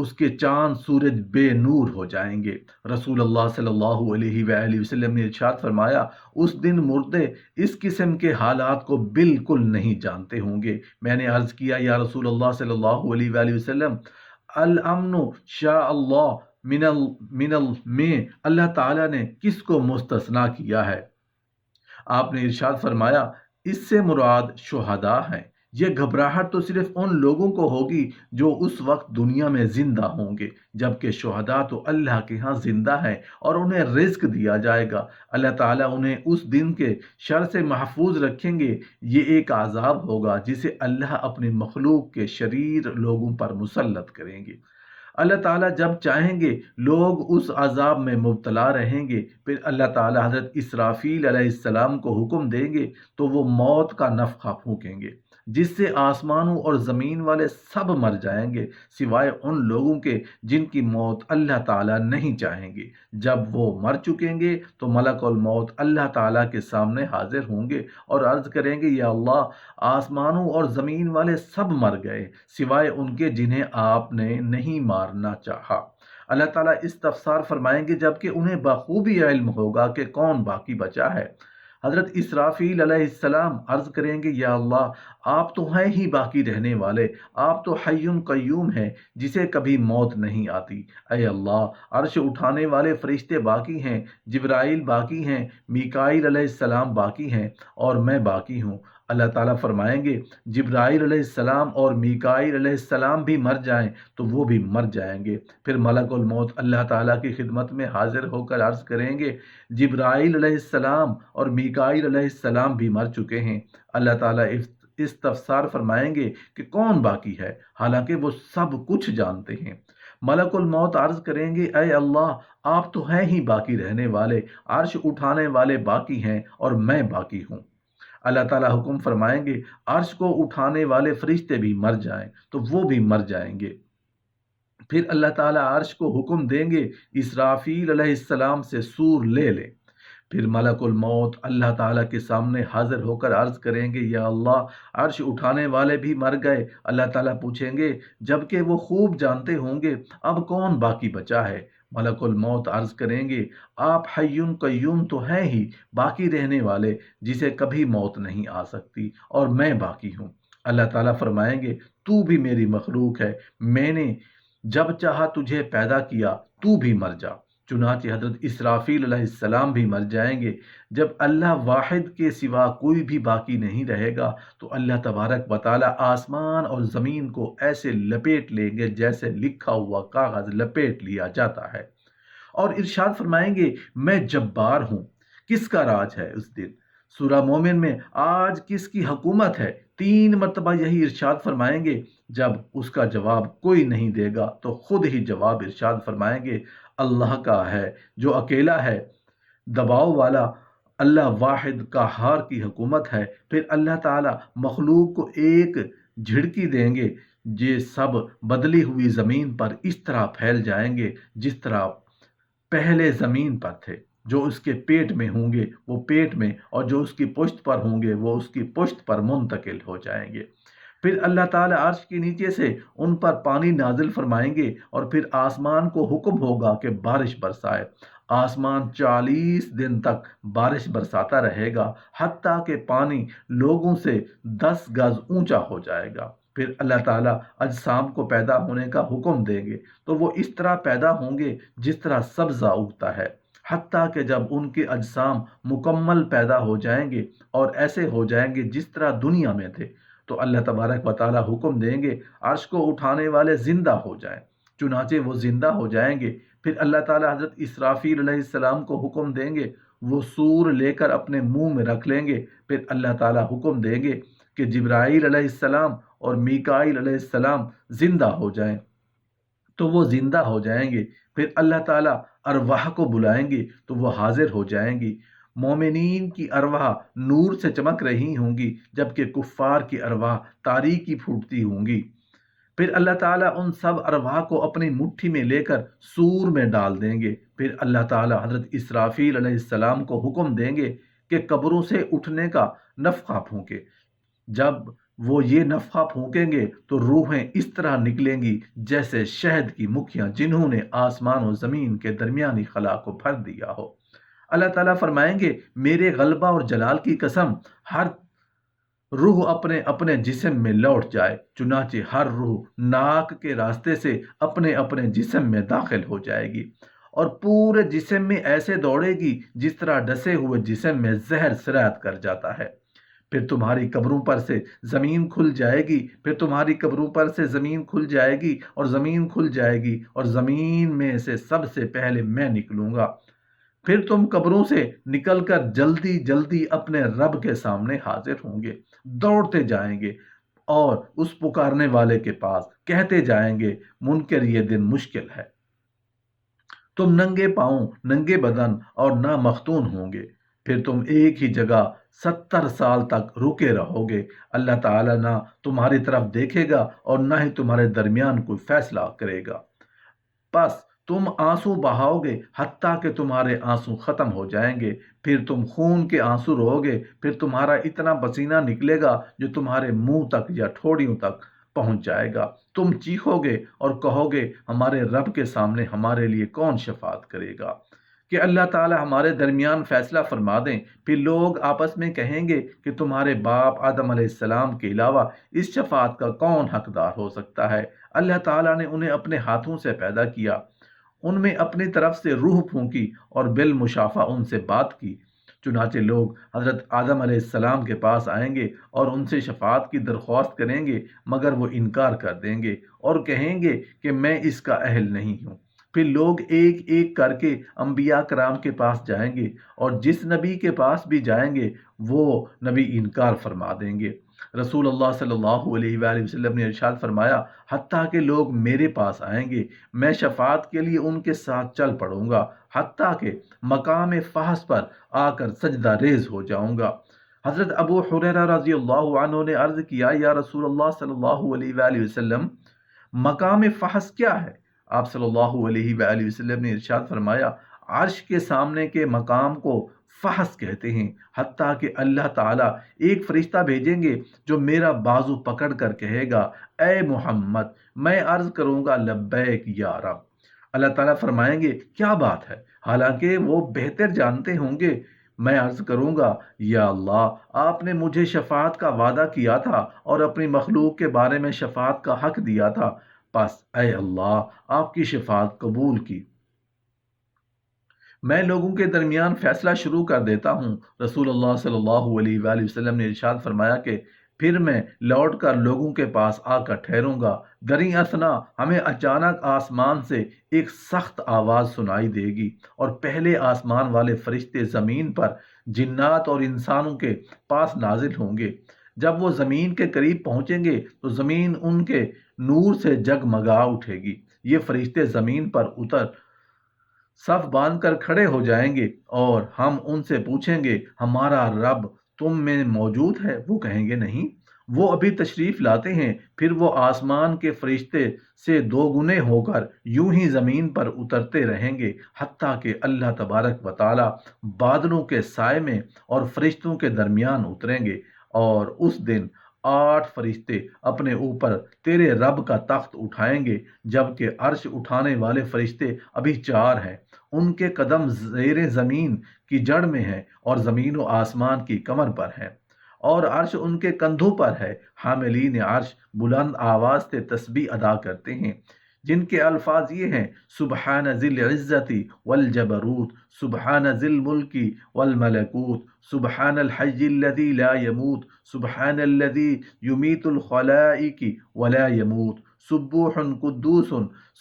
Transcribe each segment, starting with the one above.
اس کے چاند سورج بے نور ہو جائیں گے۔ رسول اللہ صلی اللہ علیہ وآلہ وسلم نے ارشاد فرمایا، اس دن مردے اس قسم کے حالات کو بالکل نہیں جانتے ہوں گے۔ میں نے عرض کیا، یا رسول اللہ صلی اللہ علیہ وآلہ وسلم، الامن شاء اللہ میں اللہ تعالیٰ نے کس کو مستثنا کیا ہے؟ آپ نے ارشاد فرمایا، اس سے مراد شہداء ہیں۔ یہ گھبراہٹ تو صرف ان لوگوں کو ہوگی جو اس وقت دنیا میں زندہ ہوں گے، جبکہ شہداء تو اللہ کے ہاں زندہ ہیں اور انہیں رزق دیا جائے گا۔ اللہ تعالیٰ انہیں اس دن کے شر سے محفوظ رکھیں گے۔ یہ ایک عذاب ہوگا جسے اللہ اپنی مخلوق کے شریر لوگوں پر مسلط کریں گے۔ اللہ تعالیٰ جب چاہیں گے لوگ اس عذاب میں مبتلا رہیں گے، پھر اللہ تعالیٰ حضرت اسرافیل علیہ السلام کو حکم دیں گے تو وہ موت کا نفخہ پھونکیں گے، جس سے آسمانوں اور زمین والے سب مر جائیں گے سوائے ان لوگوں کے جن کی موت اللہ تعالیٰ نہیں چاہیں گے۔ جب وہ مر چکیں گے تو ملک الموت اللہ تعالیٰ کے سامنے حاضر ہوں گے اور عرض کریں گے، یا اللہ، آسمانوں اور زمین والے سب مر گئے سوائے ان کے جنہیں آپ نے نہیں مارنا چاہا۔ اللہ تعالیٰ استفسار فرمائیں گے جبکہ انہیں بخوبی علم ہوگا کہ کون باقی بچا ہے۔ حضرت اسرافیل علیہ السلام عرض کریں گے، یا اللہ، آپ تو ہیں ہی باقی رہنے والے، آپ تو حی قیوم ہیں جسے کبھی موت نہیں آتی۔ اے اللہ، عرش اٹھانے والے فرشتے باقی ہیں، جبرائیل باقی ہیں، میکائیل علیہ السلام باقی ہیں اور میں باقی ہوں۔ اللہ تعالیٰ فرمائیں گے، جبرائیل علیہ السلام اور میکائیل علیہ السلام بھی مر جائیں تو وہ بھی مر جائیں گے۔ پھر ملک الموت اللہ تعالیٰ کی خدمت میں حاضر ہو کر عرض کریں گے، جبرائیل علیہ السلام اور میکائیل علیہ السلام بھی مر چکے ہیں۔ اللہ تعالیٰ استفسار فرمائیں گے کہ کون باقی ہے، حالانکہ وہ سب کچھ جانتے ہیں۔ ملک الموت عرض کریں گے، اے اللہ، آپ تو ہیں ہی باقی رہنے والے، عرش اٹھانے والے باقی ہیں اور میں باقی ہوں۔ اللہ تعالیٰ حکم فرمائیں گے، عرش کو اٹھانے والے فرشتے بھی مر جائیں تو وہ بھی مر جائیں گے۔ پھر اللہ تعالیٰ عرش کو حکم دیں گے، اسرافیل علیہ السلام سے سور لے لے۔ پھر ملک الموت اللہ تعالیٰ کے سامنے حاضر ہو کر عرض کریں گے، یا اللہ، عرش اٹھانے والے بھی مر گئے۔ اللہ تعالیٰ پوچھیں گے جبکہ وہ خوب جانتے ہوں گے، اب کون باقی بچا ہے؟ ملک الموت عرض کریں گے، آپ حی قیوم تو ہیں ہی باقی رہنے والے جسے کبھی موت نہیں آ سکتی اور میں باقی ہوں۔ اللہ تعالیٰ فرمائیں گے، تو بھی میری مخلوق ہے، میں نے جب چاہا تجھے پیدا کیا، تو بھی مر جا۔ چنانچہ حضرت اسرافیل علیہ السلام بھی مر جائیں گے۔ جب اللہ واحد کے سوا کوئی بھی باقی نہیں رہے گا تو اللہ تبارک و تعالیٰ آسمان اور زمین کو ایسے لپیٹ لیں گے جیسے لکھا ہوا کاغذ لپیٹ لیا جاتا ہے، اور ارشاد فرمائیں گے، میں جبار ہوں۔ کس کا راج ہے اس دن؟ سورہ مومن میں آج کس کی حکومت ہے؟ 3 مرتبہ یہی ارشاد فرمائیں گے۔ جب اس کا جواب کوئی نہیں دے گا تو خود ہی جواب ارشاد فرمائیں گے، اللہ کا ہے جو اکیلا ہے، دباؤ والا، اللہ واحد قہار کی حکومت ہے۔ پھر اللہ تعالیٰ مخلوق کو ایک جھڑکی دیں گے، یہ سب بدلی ہوئی زمین پر اس طرح پھیل جائیں گے جس طرح پہلے زمین پر تھے۔ جو اس کے پیٹ میں ہوں گے وہ پیٹ میں، اور جو اس کی پشت پر ہوں گے وہ اس کی پشت پر منتقل ہو جائیں گے۔ پھر اللہ تعالیٰ عرش کے نیچے سے ان پر پانی نازل فرمائیں گے اور پھر آسمان کو حکم ہوگا کہ بارش برسائے۔ آسمان 40 دن تک بارش برساتا رہے گا حتیٰ کہ پانی لوگوں سے 10 گز اونچا ہو جائے گا۔ پھر اللہ تعالیٰ اجسام کو پیدا ہونے کا حکم دیں گے تو وہ اس طرح پیدا ہوں گے جس طرح سبزہ اگتا ہے، حتیٰ کہ جب ان کے اجسام مکمل پیدا ہو جائیں گے اور ایسے ہو جائیں گے جس طرح دنیا میں تھے تو اللہ تبارک و تعالیٰ حکم دیں گے عرش کو اٹھانے والے زندہ ہو جائیں۔ چنانچہ وہ زندہ ہو جائیں گے۔ پھر اللہ تعالیٰ حضرت اسرافیل علیہ السلام کو حکم دیں گے، وہ سور لے کر اپنے منہ میں رکھ لیں گے۔ پھر اللہ تعالیٰ حکم دیں گے کہ جبرائیل علیہ السلام اور میکائیل علیہ السلام زندہ ہو جائیں تو وہ زندہ ہو جائیں گے۔ پھر اللہ تعالیٰ ارواح کو بلائیں گے تو وہ حاضر ہو جائیں گی۔ مومنین کی ارواح نور سے چمک رہی ہوں گی جبکہ کفار کی ارواح تاریکی پھوٹتی ہوں گی۔ پھر اللہ تعالیٰ ان سب ارواح کو اپنی مٹھی میں لے کر سور میں ڈال دیں گے۔ پھر اللہ تعالیٰ حضرت اسرافیل علیہ السلام کو حکم دیں گے کہ قبروں سے اٹھنے کا نفخہ پھونکے۔ جب وہ یہ نفخہ پھونکیں گے تو روحیں اس طرح نکلیں گی جیسے شہد کی مکھیاں جنہوں نے آسمان و زمین کے درمیانی خلا کو بھر دیا ہو۔ اللہ تعالیٰ فرمائیں گے میرے غلبہ اور جلال کی قسم، ہر روح اپنے اپنے جسم میں لوٹ جائے، چنانچہ ہر روح ناک کے راستے سے اپنے اپنے جسم میں داخل ہو جائے گی اور پورے جسم میں ایسے دوڑے گی جس طرح ڈسے ہوئے جسم میں زہر سرایت کر جاتا ہے۔ پھر تمہاری قبروں پر سے زمین کھل جائے گی، پھر تمہاری قبروں پر سے زمین کھل جائے گی اور زمین کھل جائے گی اور زمین میں سے سب سے پہلے میں نکلوں گا۔ پھر تم قبروں سے نکل کر جلدی جلدی اپنے رب کے سامنے حاضر ہوں گے، دوڑتے جائیں گے اور اس پکارنے والے کے پاس کہتے جائیں گے منکر یہ دن مشکل ہے، تم ننگے پاؤں ننگے بدن اور نامختون ہوں گے، پھر تم ایک ہی جگہ 70 سال تک رکے رہو گے، اللہ تعالیٰ نہ تمہاری طرف دیکھے گا اور نہ ہی تمہارے درمیان کوئی فیصلہ کرے گا۔ بس تم آنسو بہاؤ گے حتیٰ کہ تمہارے آنسو ختم ہو جائیں گے، پھر تم خون کے آنسو رو گے، پھر تمہارا اتنا پسینہ نکلے گا جو تمہارے منہ تک یا ٹھوڑیوں تک پہنچ جائے گا، تم چیخو گے اور کہو گے ہمارے رب کے سامنے ہمارے لیے کون شفاعت کرے گا، کہ اللہ تعالی ہمارے درمیان فیصلہ فرما دیں۔ پھر لوگ آپس میں کہیں گے کہ تمہارے باپ آدم علیہ السلام کے علاوہ اس شفاعت کا کون حقدار ہو سکتا ہے؟ اللہ تعالیٰ نے انہیں اپنے ہاتھوں سے پیدا کیا، ان میں اپنی طرف سے روح پھونکی اور بالمشافہ ان سے بات کی۔ چنانچہ لوگ حضرت آدم علیہ السلام کے پاس آئیں گے اور ان سے شفاعت کی درخواست کریں گے، مگر وہ انکار کر دیں گے اور کہیں گے کہ میں اس کا اہل نہیں ہوں۔ پھر لوگ ایک ایک کر کے انبیاء کرام کے پاس جائیں گے اور جس نبی کے پاس بھی جائیں گے وہ نبی انکار فرما دیں گے۔ رسول اللہ صلی اللہ علیہ وآلہ وسلم نے ارشاد فرمایا حتیٰ کہ لوگ میرے پاس آئیں گے میں شفاعت کے لیے ان کے ساتھ چل پڑوں گا، حتیٰ کہ مقام فحش پر آ کر سجدہ ریز ہو جاؤں گا۔ حضرت ابو ہریرہ رضی اللہ عنہ نے عرض کیا یا رسول اللہ صلی اللہ علیہ وآلہ وسلم مقام فحش کیا ہے؟ آپ صلی اللہ علیہ وآلہ وسلم نے ارشاد فرمایا عرش کے سامنے کے مقام کو فحش کہتے ہیں، حتیٰ کہ اللہ تعالیٰ ایک فرشتہ بھیجیں گے جو میرا بازو پکڑ کر کہے گا اے محمد، میں عرض کروں گا لبیک یا رب۔ اللہ تعالیٰ فرمائیں گے کیا بات ہے، حالانکہ وہ بہتر جانتے ہوں گے۔ میں عرض کروں گا یا اللہ، آپ نے مجھے شفاعت کا وعدہ کیا تھا اور اپنی مخلوق کے بارے میں شفاعت کا حق دیا تھا، بس اے اللہ آپ کی شفاعت قبول کی، میں لوگوں کے درمیان فیصلہ شروع کر دیتا ہوں۔ رسول اللہ صلی اللہ علیہ وآلہ وسلم نے ارشاد فرمایا کہ پھر میں لوٹ کر لوگوں کے پاس آ کر ٹھہروں گا، دریں اثنا ہمیں اچانک آسمان سے ایک سخت آواز سنائی دے گی اور پہلے آسمان والے فرشتے زمین پر جنات اور انسانوں کے پاس نازل ہوں گے۔ جب وہ زمین کے قریب پہنچیں گے تو زمین ان کے نور سے جگمگا اٹھے گی، یہ فرشتے زمین پر اتر صف باندھ کر کھڑے ہو جائیں گے اور ہم ان سے پوچھیں گے ہمارا رب تم میں موجود ہے؟ وہ کہیں گے نہیں، وہ ابھی تشریف لاتے ہیں۔ پھر وہ آسمان کے فرشتے سے دو گنے ہو کر یوں ہی زمین پر اترتے رہیں گے حتیٰ کہ اللہ تبارک و تعالی بادلوں کے سائے میں اور فرشتوں کے درمیان اتریں گے، اور اس دن 8 فرشتے اپنے اوپر تیرے رب کا تخت اٹھائیں گے، جبکہ عرش اٹھانے والے فرشتے ابھی 4 ہیں، ان کے قدم زیر زمین کی جڑ میں ہیں اور زمین و آسمان کی کمر پر ہیں، اور عرش ان کے کندھوں پر ہے۔ حاملین عرش بلند آواز سے تسبیح ادا کرتے ہیں، جن کے الفاظ یہ ہیں سبحان ذی العزت والجبروت، سبحان ذی الملک والملکوت، سبحان الحی الذی لا يموت، سبحان الذی یمیت الخلائق ولا يموت، سبوح قدوس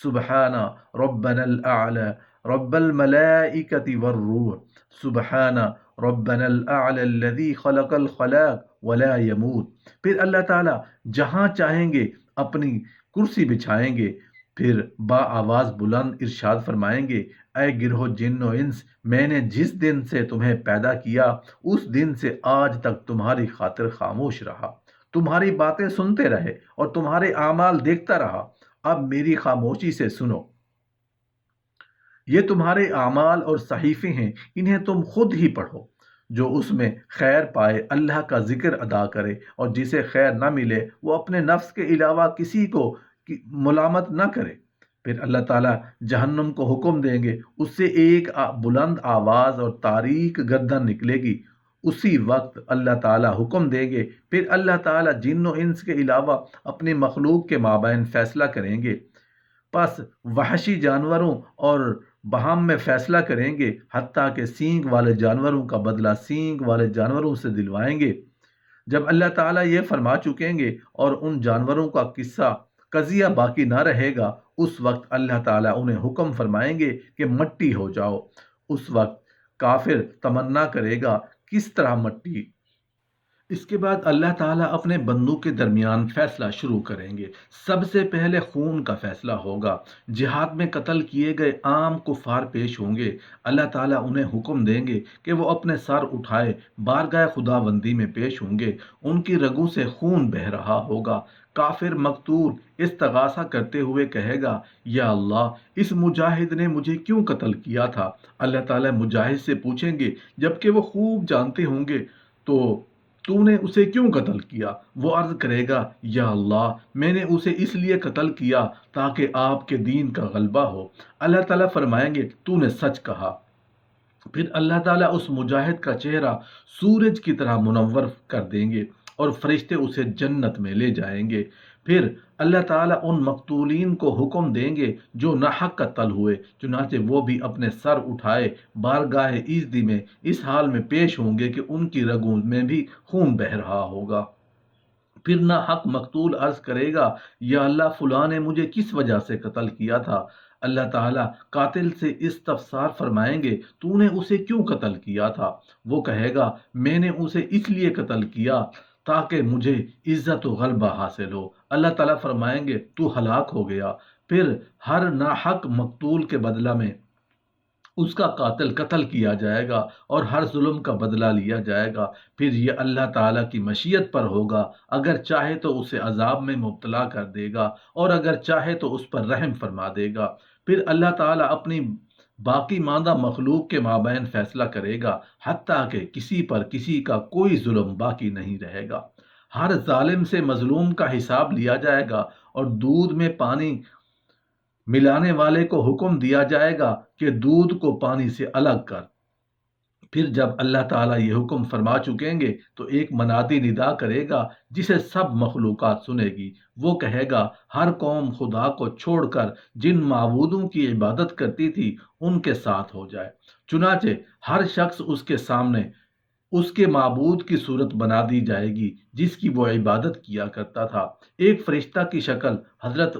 سبحان ربنا الاعلی رب الملائکۃ والروح، سبحان ربنا الاعلی الذی خلق الخلاق ولا يموت۔ پھر اللہ تعالیٰ جہاں چاہیں گے اپنی کرسی بچھائیں گے، پھر با آواز بلند ارشاد فرمائیں گے اے گروہ جن و انس، میں نے جس دن سے تمہیں پیدا کیا اس دن سے آج تک تمہاری خاطر خاموش رہا، تمہاری باتیں سنتے رہے اور تمہارے اعمال دیکھتا رہا، اب میری خاموشی سے سنو۔ یہ تمہارے اعمال اور صحیفے ہیں، انہیں تم خود ہی پڑھو۔ جو اس میں خیر پائے اللہ کا ذکر ادا کرے، اور جسے خیر نہ ملے وہ اپنے نفس کے علاوہ کسی کو ملامت نہ کرے۔ پھر اللہ تعالیٰ جہنم کو حکم دیں گے، اس سے ایک بلند آواز اور تاریک گردن نکلے گی۔ اسی وقت اللہ تعالیٰ حکم دیں گے، پھر اللہ تعالیٰ جن و انس کے علاوہ اپنی مخلوق کے مابین فیصلہ کریں گے۔ پس وحشی جانوروں اور بہام میں فیصلہ کریں گے، حتیٰ کہ سینگ والے جانوروں کا بدلہ سینگ والے جانوروں سے دلوائیں گے۔ جب اللہ تعالیٰ یہ فرما چکیں گے اور ان جانوروں کا قضیہ باقی نہ رہے گا، اس وقت اللہ تعالیٰ انہیں حکم فرمائیں گے کہ مٹی ہو جاؤ۔ اس وقت کافر تمنا کرے گا، کس طرح مٹی؟ اس کے بعد اللہ تعالیٰ اپنے بندوں کے درمیان فیصلہ شروع کریں گے۔ سب سے پہلے خون کا فیصلہ ہوگا۔ جہاد میں قتل کیے گئے عام کفار پیش ہوں گے۔ اللہ تعالیٰ انہیں حکم دیں گے کہ وہ اپنے سر اٹھائے بارگاہ خداوندی میں پیش ہوں گے۔ ان کی رگوں سے خون بہہ رہا ہوگا۔ کافر مقتول استغاثہ کرتے ہوئے کہے گا، یا اللہ، اس مجاہد نے مجھے کیوں قتل کیا تھا؟ اللہ تعالیٰ مجاہد سے پوچھیں گے، جبکہ وہ خوب جانتے ہوں گے، تو نے اسے کیوں قتل کیا؟ وہ عرض کرے گا، یا اللہ، میں نے اسے اس لیے قتل کیا تاکہ آپ کے دین کا غلبہ ہو۔ اللہ تعالیٰ فرمائیں گے، تو نے سچ کہا۔ پھر اللہ تعالیٰ اس مجاہد کا چہرہ سورج کی طرح منور کر دیں گے اور فرشتے اسے جنت میں لے جائیں گے۔ پھر اللہ تعالیٰ ان مقتولین کو حکم دیں گے جو ناحق قتل ہوئے، چنانچہ وہ بھی اپنے سر اٹھائے بارگاہ ایزدی میں اس حال میں پیش ہوں گے کہ ان کی رگوں میں بھی خون بہہ رہا ہوگا۔ پھر ناحق مقتول عرض کرے گا، یا اللہ، فلاں نے مجھے کس وجہ سے قتل کیا تھا؟ اللہ تعالیٰ قاتل سے استفسار فرمائیں گے، تو نے اسے کیوں قتل کیا تھا؟ وہ کہے گا، میں نے اسے اس لیے قتل کیا تاکہ مجھے عزت و غلبہ حاصل ہو۔ اللہ تعالیٰ فرمائیں گے، تو ہلاک ہو گیا۔ پھر ہر ناحق مقتول کے بدلہ میں اس کا قاتل قتل کیا جائے گا اور ہر ظلم کا بدلہ لیا جائے گا۔ پھر یہ اللہ تعالیٰ کی مشیت پر ہوگا، اگر چاہے تو اسے عذاب میں مبتلا کر دے گا اور اگر چاہے تو اس پر رحم فرما دے گا۔ پھر اللہ تعالیٰ اپنی باقی ماندہ مخلوق کے مابین فیصلہ کرے گا، حتیٰ کہ کسی پر کسی کا کوئی ظلم باقی نہیں رہے گا۔ ہر ظالم سے مظلوم کا حساب لیا جائے گا اور دودھ میں پانی ملانے والے کو حکم دیا جائے گا کہ دودھ کو پانی سے الگ کر۔ پھر جب اللہ تعالیٰ یہ حکم فرما چکیں گے تو ایک منادی ندا کرے گا جسے سب مخلوقات سنے گی۔ وہ کہے گا، ہر قوم خدا کو چھوڑ کر جن معبودوں کی عبادت کرتی تھی ان کے ساتھ ہو جائے۔ چنانچہ ہر شخص اس کے سامنے اس کے معبود کی صورت بنا دی جائے گی جس کی وہ عبادت کیا کرتا تھا۔ ایک فرشتہ کی شکل حضرت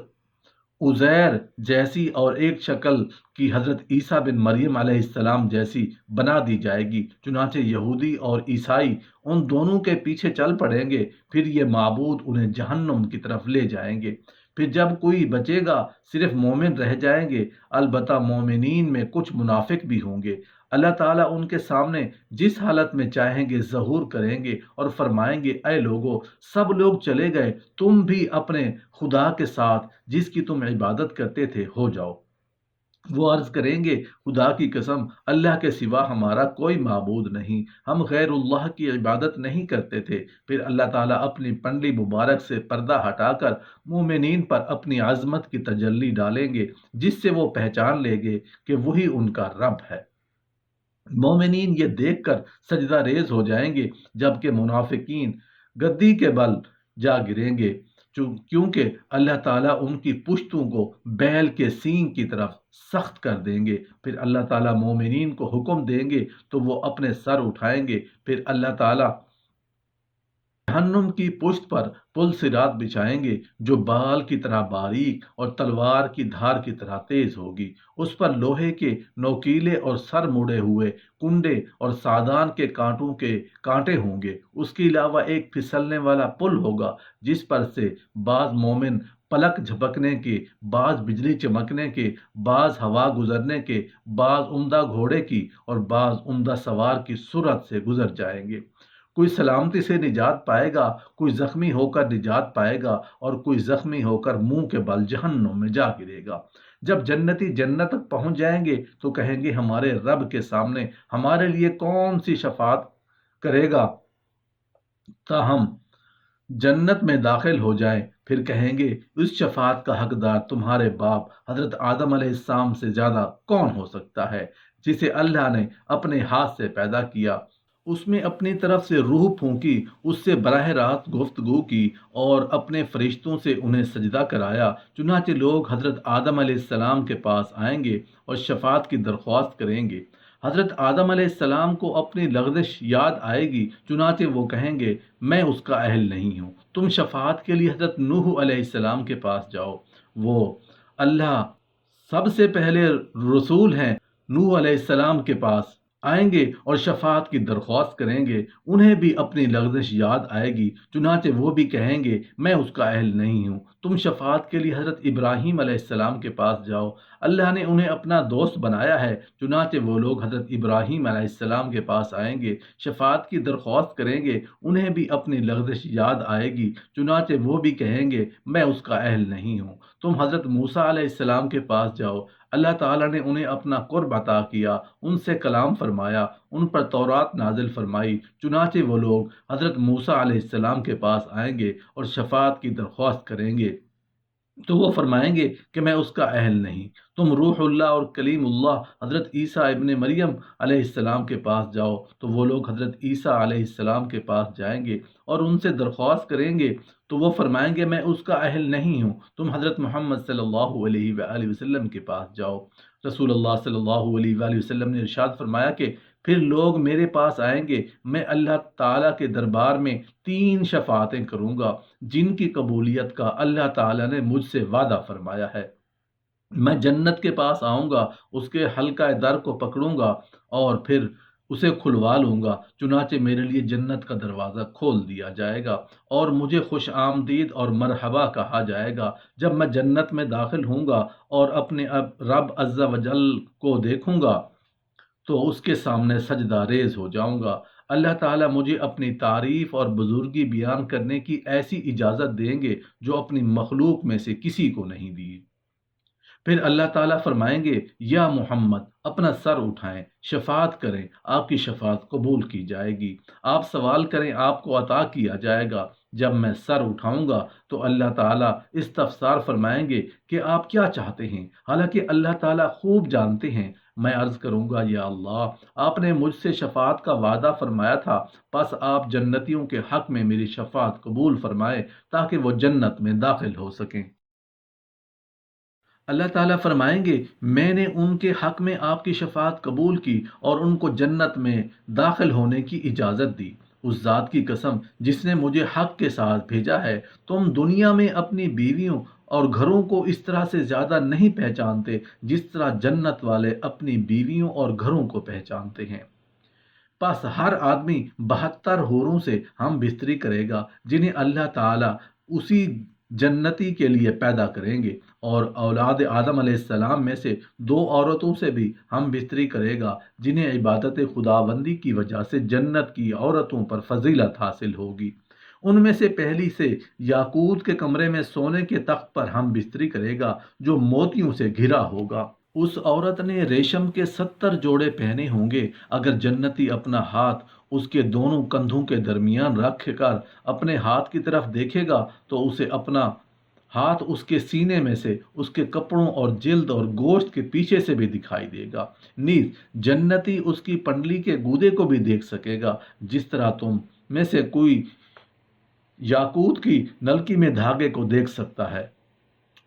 عزیر جیسی اور ایک شکل کی حضرت عیسیٰ بن مریم علیہ السلام جیسی بنا دی جائے گی۔ چنانچہ یہودی اور عیسائی ان دونوں کے پیچھے چل پڑیں گے، پھر یہ معبود انہیں جہنم کی طرف لے جائیں گے۔ پھر جب کوئی بچے گا صرف مومن رہ جائیں گے، البتہ مومنین میں کچھ منافق بھی ہوں گے۔ اللہ تعالیٰ ان کے سامنے جس حالت میں چاہیں گے ظہور کریں گے اور فرمائیں گے، اے لوگو، سب لوگ چلے گئے، تم بھی اپنے خدا کے ساتھ جس کی تم عبادت کرتے تھے ہو جاؤ۔ وہ عرض کریں گے، خدا کی قسم، اللہ کے سوا ہمارا کوئی معبود نہیں، ہم غیر اللہ کی عبادت نہیں کرتے تھے۔ پھر اللہ تعالیٰ اپنی پنڈلی مبارک سے پردہ ہٹا کر مومنین پر اپنی عظمت کی تجلی ڈالیں گے، جس سے وہ پہچان لیں گے کہ وہی ان کا رب ہے۔ مومنین یہ دیکھ کر سجدہ ریز ہو جائیں گے، جبکہ منافقین گدی کے بل جا گریں گے، کیونکہ اللہ تعالیٰ ان کی پشتوں کو بیل کے سینگ کی طرف سخت کر دیں گے۔ پھر اللہ تعالیٰ مومنین کو حکم دیں گے تو وہ اپنے سر اٹھائیں گے۔ پھر اللہ تعالیٰ جہنم کی پشت پر پل صراط بچھائیں گے جو بال کی طرح باریک اور تلوار کی دھار کی طرح تیز ہوگی۔ اس پر لوہے کے نوکیلے اور سر مڑے ہوئے کنڈے اور سادان کے کانٹوں کے کانٹے ہوں گے۔ اس کے علاوہ ایک پھسلنے والا پل ہوگا جس پر سے بعض مومن پلک جھپکنے کے، بعض بجلی چمکنے کے، بعض ہوا گزرنے کے، بعض عمدہ گھوڑے کی اور بعض عمدہ سوار کی صورت سے گزر جائیں گے۔ کوئی سلامتی سے نجات پائے گا، کوئی زخمی ہو کر نجات پائے گا اور کوئی زخمی ہو کر منہ کے بل جہنم میں جا گرے گا۔ جب جنتی جنت تک پہنچ جائیں گے تو کہیں گے، ہمارے رب کے سامنے ہمارے لیے کون سی شفاعت کرے گا تاہم جنت میں داخل ہو جائیں، پھر کہیں گے اس شفاعت کا حقدار تمہارے باپ حضرت آدم علیہ السلام سے زیادہ کون ہو سکتا ہے، جسے اللہ نے اپنے ہاتھ سے پیدا کیا، اس میں اپنی طرف سے روح پھونکی، اس سے براہ راست گفتگو کی اور اپنے فرشتوں سے انہیں سجدہ کرایا۔ چنانچہ لوگ حضرت آدم علیہ السلام کے پاس آئیں گے اور شفاعت کی درخواست کریں گے۔ حضرت آدم علیہ السلام کو اپنی لغزش یاد آئے گی، چنانچہ وہ کہیں گے میں اس کا اہل نہیں ہوں، تم شفاعت کے لیے حضرت نوح علیہ السلام کے پاس جاؤ، وہ اللہ سب سے پہلے رسول ہیں۔ نوح علیہ السلام کے پاس آئیں گے اور شفاعت کی درخواست کریں گے، انہیں بھی اپنی لغزش یاد آئے گی، چنانچہ وہ بھی کہیں گے میں اس کا اہل نہیں ہوں۔ تم شفاعت کے لیے حضرت ابراہیم علیہ السلام کے پاس جاؤ، اللہ نے انہیں اپنا دوست بنایا ہے، چنانچہ وہ لوگ حضرت ابراہیم علیہ السلام کے پاس آئیں گے، شفاعت کی درخواست کریں گے، انہیں بھی اپنی لغزش یاد آئے گی، چنانچہ وہ بھی کہیں گے میں اس کا اہل نہیں ہوں۔ تم حضرت موسیٰ علیہ السلام کے پاس جاؤ، اللہ تعالیٰ نے انہیں اپنا قرب عطا کیا، ان سے کلام فرمایا، ان پر تورات نازل فرمائی، چنانچہ وہ لوگ حضرت موسیٰ علیہ السلام کے پاس آئیں گے اور شفاعت کی درخواست کریں گے، تو وہ فرمائیں گے کہ میں اس کا اہل نہیں۔ تم روح اللہ اور کلیم اللہ حضرت عیسیٰ ابن مریم علیہ السلام کے پاس جاؤ، تو وہ لوگ حضرت عیسیٰ علیہ السلام کے پاس جائیں گے اور ان سے درخواست کریں گے، تو وہ فرمائیں گے میں اس کا اہل نہیں ہوں۔ تم حضرت محمد صلی اللہ علیہ وآلہ وسلم کے پاس جاؤ، رسول اللہ صلی اللہ علیہ وآلہ وسلم نے ارشاد فرمایا کہ پھر لوگ میرے پاس آئیں گے، میں اللہ تعالیٰ کے دربار میں 3 شفاعتیں کروں گا جن کی قبولیت کا اللہ تعالیٰ نے مجھ سے وعدہ فرمایا ہے۔ میں جنت کے پاس آؤں گا، اس کے حلقہ در کو پکڑوں گا اور پھر اسے کھلوا لوں گا، چنانچہ میرے لیے جنت کا دروازہ کھول دیا جائے گا اور مجھے خوش آمدید اور مرحبا کہا جائے گا۔ جب میں جنت میں داخل ہوں گا اور اپنے رب عز و جل کو دیکھوں گا تو اس کے سامنے سجدہ ریز ہو جاؤں گا۔ اللہ تعالیٰ مجھے اپنی تعریف اور بزرگی بیان کرنے کی ایسی اجازت دیں گے جو اپنی مخلوق میں سے کسی کو نہیں دی۔ پھر اللہ تعالیٰ فرمائیں گے یا محمد اپنا سر اٹھائیں، شفاعت کریں، آپ کی شفاعت قبول کی جائے گی، آپ سوال کریں آپ کو عطا کیا جائے گا۔ جب میں سر اٹھاؤں گا تو اللہ تعالیٰ استفسار فرمائیں گے کہ آپ کیا چاہتے ہیں، حالانکہ اللہ تعالیٰ خوب جانتے ہیں۔ میں عرض کروں گا یا اللہ آپ نے مجھ سے شفاعت کا وعدہ فرمایا تھا، پس آپ جنتیوں کے حق میں میری شفاعت قبول فرمائے تاکہ وہ جنت میں داخل ہو سکیں۔ اللہ تعالیٰ فرمائیں گے میں نے ان کے حق میں آپ کی شفاعت قبول کی اور ان کو جنت میں داخل ہونے کی اجازت دی۔ اس ذات کی قسم جس نے مجھے حق کے ساتھ بھیجا ہے، تم دنیا میں اپنی بیویوں اور گھروں کو اس طرح سے زیادہ نہیں پہچانتے جس طرح جنت والے اپنی بیویوں اور گھروں کو پہچانتے ہیں۔ پس ہر آدمی 72 حوروں سے ہم بستری کرے گا جنہیں اللہ تعالیٰ اسی جنتی کے لیے پیدا کریں گے، اور اولاد آدم علیہ السلام میں سے 2 عورتوں سے بھی ہم بستری کرے گا جنہیں عبادت خداوندی کی وجہ سے جنت کی عورتوں پر فضیلت حاصل ہوگی۔ ان میں سے پہلی سے یاقوت کے کمرے میں سونے کے تخت پر ہم بستری کرے گا جو موتیوں سے گھرا ہوگا۔ اس عورت نے ریشم کے 70 جوڑے پہنے ہوں گے۔ اگر جنتی اپنا ہاتھ اس کے دونوں کندھوں کے درمیان رکھ کر اپنے ہاتھ کی طرف دیکھے گا تو اسے اپنا ہاتھ اس کے سینے میں سے اس کے کپڑوں اور جلد اور گوشت کے پیچھے سے بھی دکھائی دے گا۔ نیز جنتی اس کی پنڈلی کے گودے کو بھی دیکھ سکے گا، جس طرح تم میں سے کوئی یاقوت کی نلکی میں دھاگے کو دیکھ سکتا ہے۔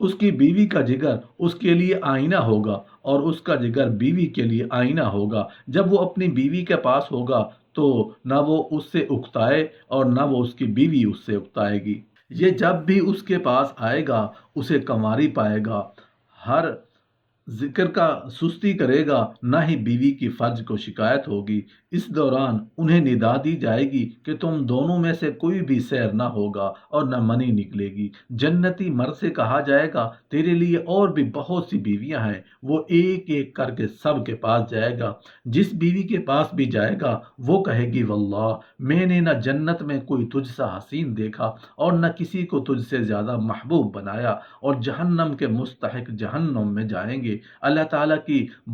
اس کی بیوی کا جگر اس کے لیے آئینہ ہوگا اور اس کا جگر بیوی کے لیے آئینہ ہوگا۔ جب وہ اپنی بیوی کے پاس ہوگا تو نہ وہ اس سے اکتائے اور نہ وہ اس کی بیوی اس سے اکتائے گی۔ یہ جب بھی اس کے پاس آئے گا اسے کنواری پائے گا، ہر ذکر کا سستی کرے گا، نہ ہی بیوی کی فرج کو شکایت ہوگی۔ اس دوران انہیں ندا دی جائے گی کہ تم دونوں میں سے کوئی بھی سیر نہ ہوگا اور نہ منی نکلے گی۔ جنتی مرد سے کہا جائے گا تیرے لیے اور بھی بہت سی بیویاں ہیں۔ وہ ایک ایک کر کے سب کے پاس جائے گا، جس بیوی کے پاس بھی جائے گا وہ کہے گی واللہ میں نے نہ جنت میں کوئی تجھ سا حسین دیکھا اور نہ کسی کو تجھ سے زیادہ محبوب بنایا، اور جہنم کے مستحق جہنم میں جائیں گے۔ اللہ تعالیٰ کی